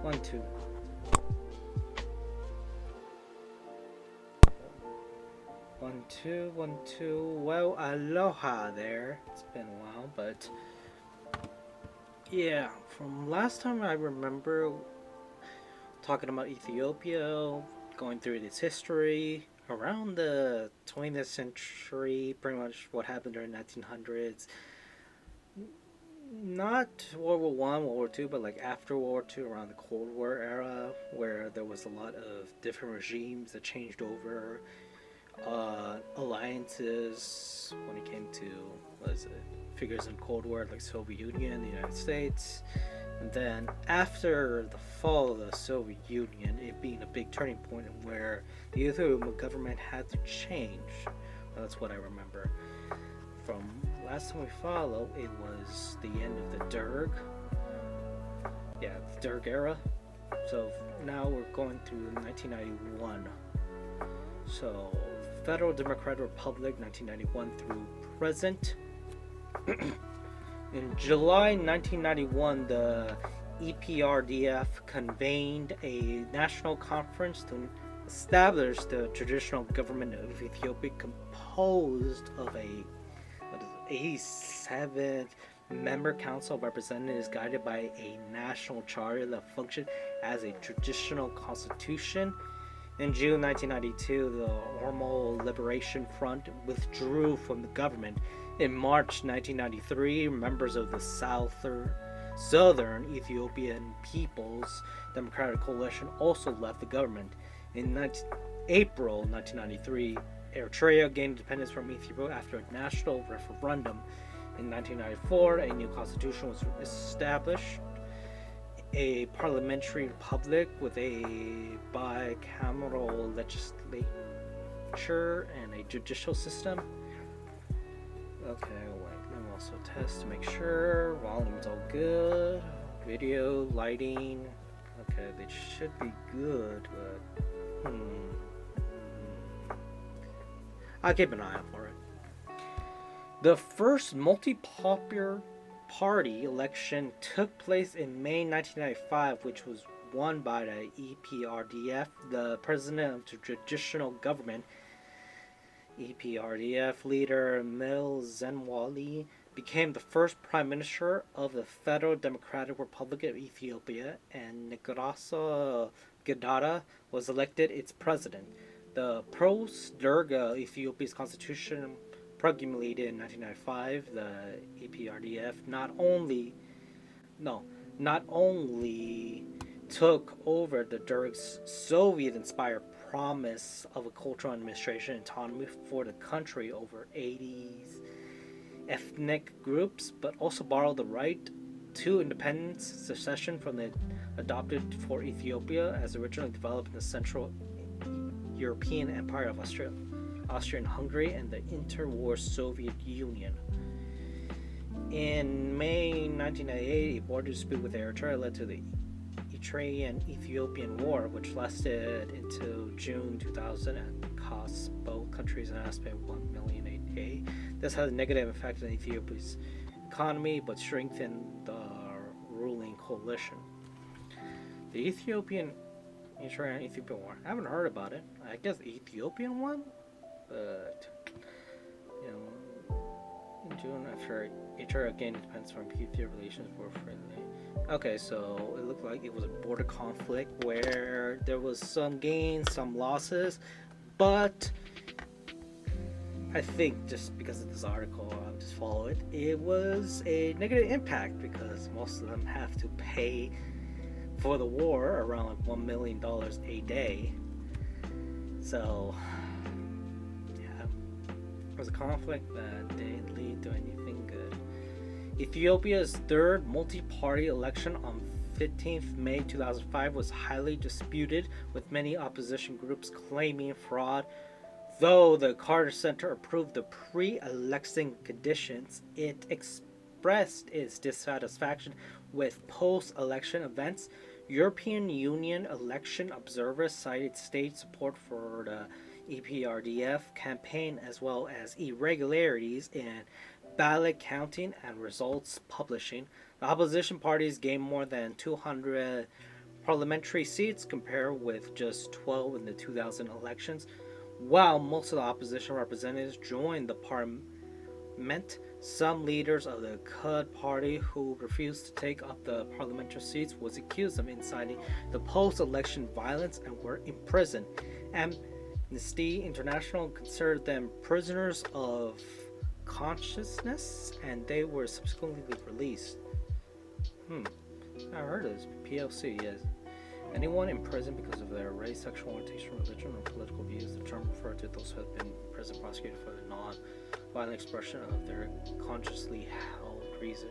1 2. 1 2 1 2. Well, aloha there. It's been a while, but yeah, from last time I remember talking about Ethiopia, going through its history around the 20th century, pretty much what happened during 1900s. Not World War One, World War Two, but like after World War Two, around the Cold War era, where there was a lot of different regimes that changed over, alliances when it came to what is it figures in Cold War like Soviet Union, the United States, and then after the fall of the Soviet Union, it being a big turning point where the Ethiopian government had to change. Well, that's what I remember. From last time we followed, it was the end of the Derg. Yeah, the Derg era. So now we're going through 1991. So Federal Democratic Republic 1991 through present. In July 1991, the EPRDF convened a national conference to establish the traditional government of Ethiopia, composed of a 87th member council of representatives guided by a national charter that functioned as a traditional constitution. In June 1992, the Oromo Liberation Front withdrew from the government. In March 1993, members of the Southern Ethiopian People's Democratic Coalition also left the government. In April 1993, Eritrea gained independence from Ethiopia after a national referendum. In 1994, a new constitution was established, a parliamentary republic with a bicameral legislature and a judicial system. Okay, wait, let me also test to make sure volume's all good, video, lighting. Okay, they should be good, but I'll keep an eye out for it. The first multi-party election took place in May 1995, which was won by the EPRDF. The president of the traditional government, EPRDF leader Mil Zenwali, became the first prime minister of the Federal Democratic Republic of Ethiopia, and Negrasa Gedada was elected its president. The post-Derga Ethiopia's constitution promulgated in 1995, the EPRDF not only took over the Derg's Soviet-inspired promise of a cultural administration and autonomy for the country over 80 ethnic groups, but also borrowed the right to independence secession from the adopted for Ethiopia as originally developed in the Central European Empire of Austria-Hungary and the interwar Soviet Union. In May 1998, a border dispute with Eritrea led to the Eritrean-Ethiopian War, which lasted until June 2000 and cost both countries an estimated $1 million a day. This had a negative effect on Ethiopia's economy, but strengthened the ruling coalition. The Ethiopian War. I haven't heard about it. I guess the Ethiopian one? But, in June, after Eritrea gained independence from Ethiopia, relations were friendly. Okay, so it looked like it was a border conflict where there was some gains, some losses, but I think just because of this article, I'll just follow it. It was a negative impact because most of them have to pay for the war around like $1 million a day. So, yeah, it was a conflict that didn't lead to anything good. Ethiopia's third multi-party election on 15th May 2005 was highly disputed, with many opposition groups claiming fraud. Though the Carter Center approved the pre-election conditions, it expressed its dissatisfaction with post-election events. European Union election observers cited state support for the EPRDF campaign as well as irregularities in ballot counting and results publishing. The opposition parties gained more than 200 parliamentary seats compared with just 12 in the 2000 elections. While most of the opposition representatives joined the parliament, some leaders of the Cud party who refused to take up the parliamentary seats was accused of inciting the post-election violence and were imprisoned. Amnesty International considered them prisoners of consciousness, and they were subsequently released. I heard of this. POC, yes. Anyone in prison because of their race, sexual orientation, religion, or political views, the term referred to those who have been in prison prosecuted for the non-violent expression of their consciously held reason.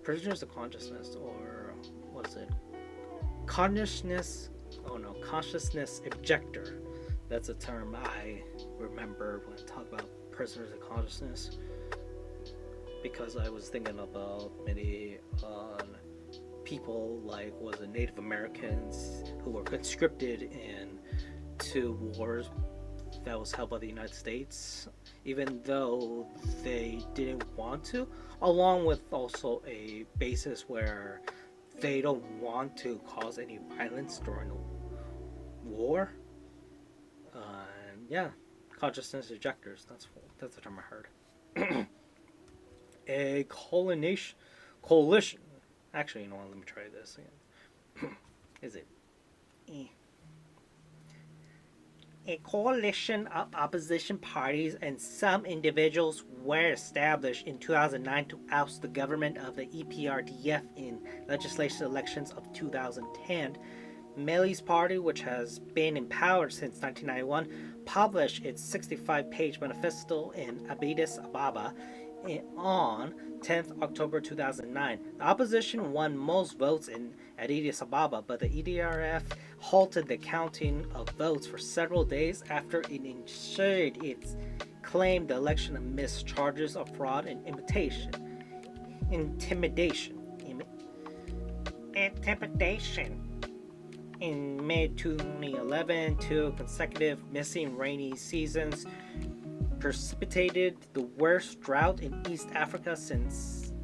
Prisoners of consciousness, or what is it? Consciousness objector. That's a term I remember when I talk about prisoners of consciousness, because I was thinking about many people like Native Americans who were conscripted into wars that was held by the United States, even though they didn't want to, along with also a basis where they don't want to cause any violence during the war. Consciousness ejectors. That's the term I heard. A coalition. Actually, you know what? Let me try this again. Is it? A coalition of opposition parties and some individuals were established in 2009 to oust the government of the EPRDF in legislative elections of 2010. Meli's party, which has been in power since 1991, published its 65-page manifesto in Addis Ababa on 10th October 2009. The opposition won most votes in Addis Ababa, but the EDRF halted the counting of votes for several days after it initiated its claimed the election amidst charges of fraud and intimidation. In mid-2011, two consecutive missing rainy seasons precipitated the worst drought in East Africa since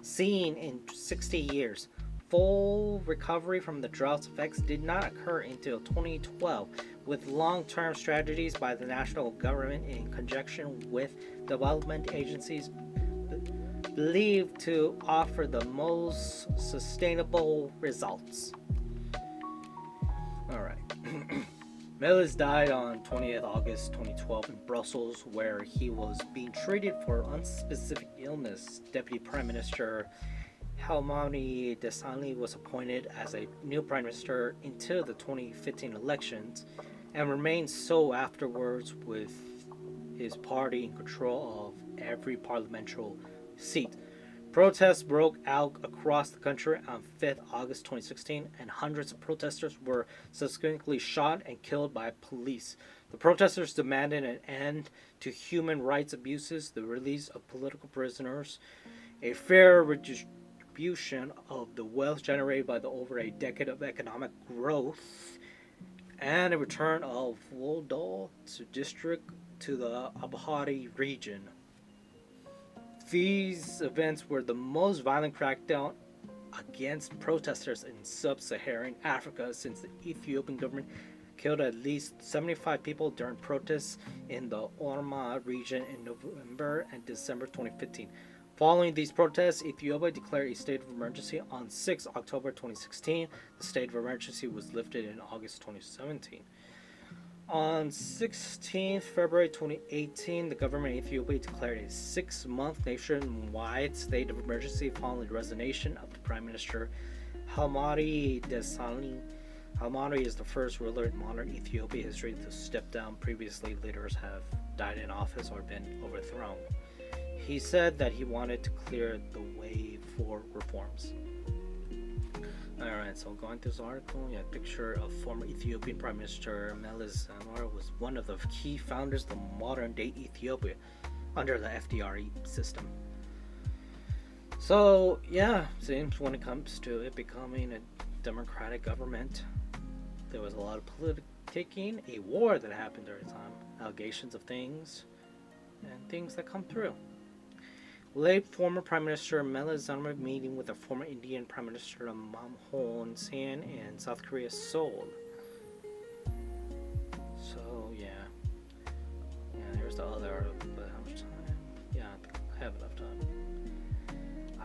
seen in 60 years. Full recovery from the drought's effects did not occur until 2012, with long-term strategies by the national government in conjunction with development agencies believed to offer the most sustainable results. Alright. Melis died on 20th August 2012 in Brussels, where he was being treated for unspecific illness. Deputy Prime Minister Houari Desalegn was appointed as a new Prime Minister until the 2015 elections, and remained so afterwards, with his party in control of every parliamentary seat. Protests broke out across the country on 5th August 2016, and hundreds of protesters were subsequently shot and killed by police. The protesters demanded an end to human rights abuses, the release of political prisoners, a fair redistribution of the wealth generated by the over a decade of economic growth, and a return of Wodol district to the Abhari region. These events were the most violent crackdown against protesters in sub-Saharan Africa since the Ethiopian government killed at least 75 people during protests in the Oroma region in November and December 2015. Following these protests, Ethiopia declared a state of emergency on 6 October 2016. The state of emergency was lifted in August 2017. On 16th February 2018, the government of Ethiopia declared a 6-month nationwide state of emergency following the resignation of the Prime Minister Houari Desalegn. Houari is the first ruler in modern Ethiopia history to step down. Previously, leaders have died in office or been overthrown. He said that he wanted to clear the way for reforms. Alright, so going through this article, a picture of former Ethiopian Prime Minister Meles Zenawi was one of the key founders of the modern-day Ethiopia under the FDR system. So, seems when it comes to it becoming a democratic government, there was a lot of politicking, a war that happened during the time, allegations of things, and things that come through. Late former Prime Minister Meles Zenawi meeting with the former Indian Prime Minister Manmohan Singh in South Korea's Seoul. So yeah, here's the other article. But how much time? Yeah, I have enough time.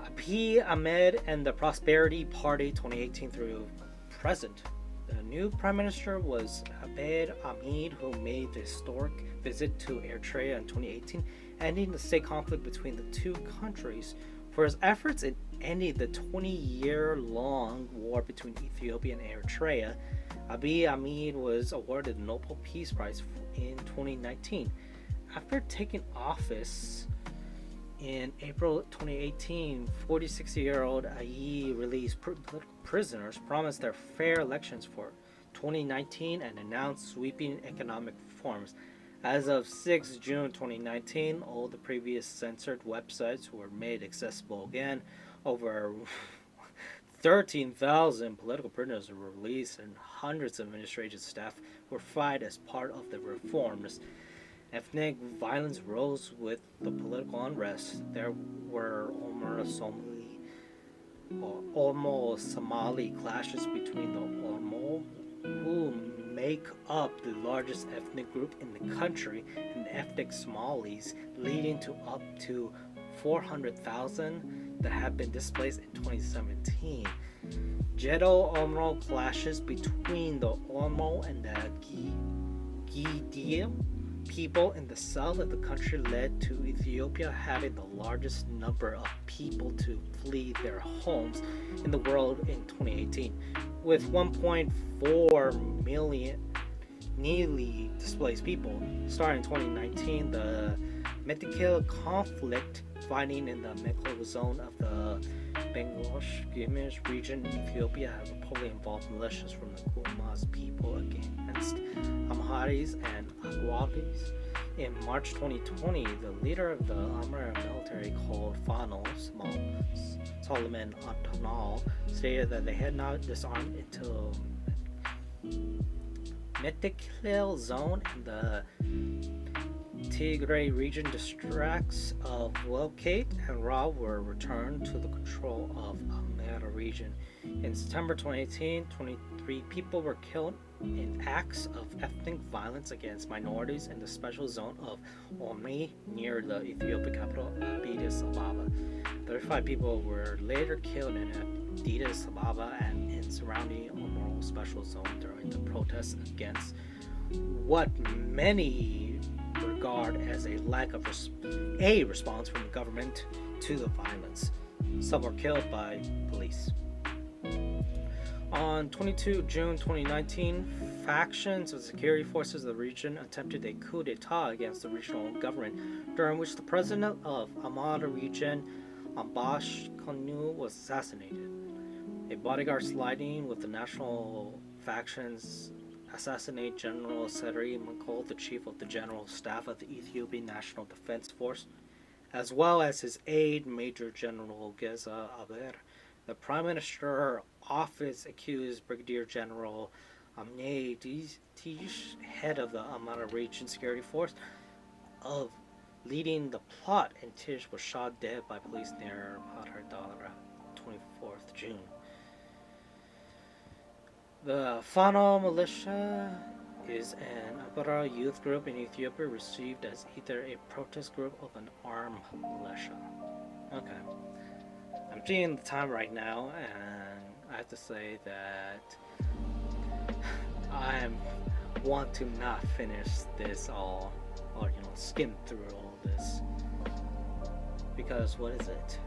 Abiy Ahmed and the Prosperity Party 2018 through present. The new Prime Minister was Abiy Ahmed, who made the historic visit to Eritrea in 2018, ending the state conflict between the two countries. For his efforts in ending the 20-year-long war between Ethiopia and Eritrea, Abiy Ahmed was awarded the Nobel Peace Prize in 2019. After taking office in April 2018, 46-year-old Abiy released political prisoners, promised their fair elections for 2019, and announced sweeping economic reforms. As of 6 June 2019, all the previous censored websites were made accessible again. Over 13,000 political prisoners were released, and hundreds of administrative staff were fired as part of the reforms. Ethnic violence rose with the political unrest. There were Oromo Somali clashes between the Oromo, who make up the largest ethnic group in the country, and ethnic Somalis, leading to up to 400,000 that have been displaced in 2017. Ghetto-Oromo clashes between the Oromo and the Gideon people in the south of the country led to Ethiopia having the largest number of people to flee their homes in the world in 2018, with 1.4 million newly displaced people. Starting in 2019, the Mekelle conflict fighting in the Mekelle zone of the Bengal-Gemish region in Ethiopia have reportedly involved militias from the Gumuz people against Amharis and Agwabis. In March 2020, the leader of the Amhara military called Fano, Solomon Antonal, stated that they had not disarmed until Mekelle zone in the Tigray region districts of Welkate and Ra were returned to the control of Amhara region. In September 2018, 23 people were killed in acts of ethnic violence against minorities in the special zone of Oromia near the Ethiopian capital Addis Ababa. 35 people were later killed in Addis Ababa and in surrounding Oromo special zone during the protests against what many regard as a lack of response from the government to the violence. Some were killed by police. On 22 June 2019, factions of security forces of the region attempted a coup d'etat against the regional government, during which the president of Amhara region, Ambash Kanu, was assassinated. A bodyguard sliding with the national factions assassinate General Sedri Mankol, the chief of the general staff of the Ethiopian National Defense Force, as well as his aide, Major General Geza Aber. The Prime Minister's office accused Brigadier General Amne Tish, head of the Amhara Region Security Force, of leading the plot, and Tish was shot dead by police near Bahardara, 24th June. The Fano militia is an Amhara youth group in Ethiopia received as either a protest group or an armed militia. Okay. I'm seeing the time right now, and I have to say that I want to not finish this all, or skim through all this, because what is it?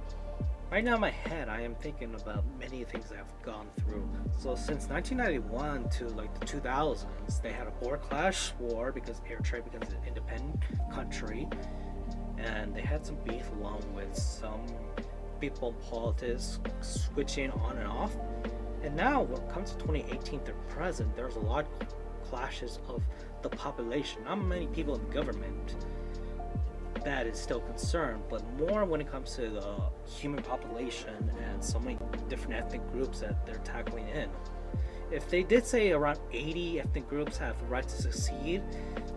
Right now in my head, I am thinking about many things I've gone through. So since 1991 to like the 2000s, they had a border clash war because Eritrea becomes an independent country, and they had some beef along with some people in politics switching on and off. And now when it comes to 2018 to present, there's a lot of clashes of the population. Not many people in government that is still concerned, but more when it comes to the human population and so many different ethnic groups that they're tackling in. If they did say around 80 ethnic groups have the right to succeed,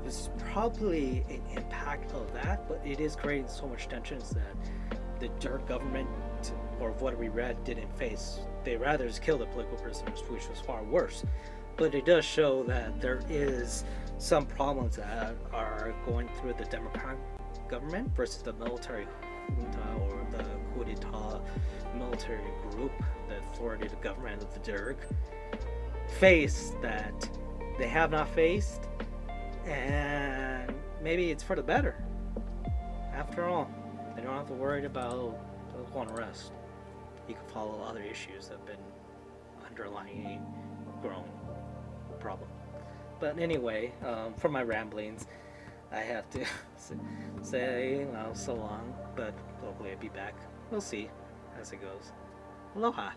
this is probably an impact of that, but it is creating so much tensions that the Derg government, or what we read, didn't face. They rather just kill the political prisoners, which was far worse. But it does show that there is some problems that are going through the democratic government versus the military junta or the coup d'etat military group, the authoritative government of the Derg, face that they have not faced, and maybe it's for the better. After all, they don't have to worry about political unrest. You can follow other issues that have been underlying grown problem. But anyway, for my ramblings, I have to say so long, but hopefully I'll be back. We'll see as it goes. Aloha!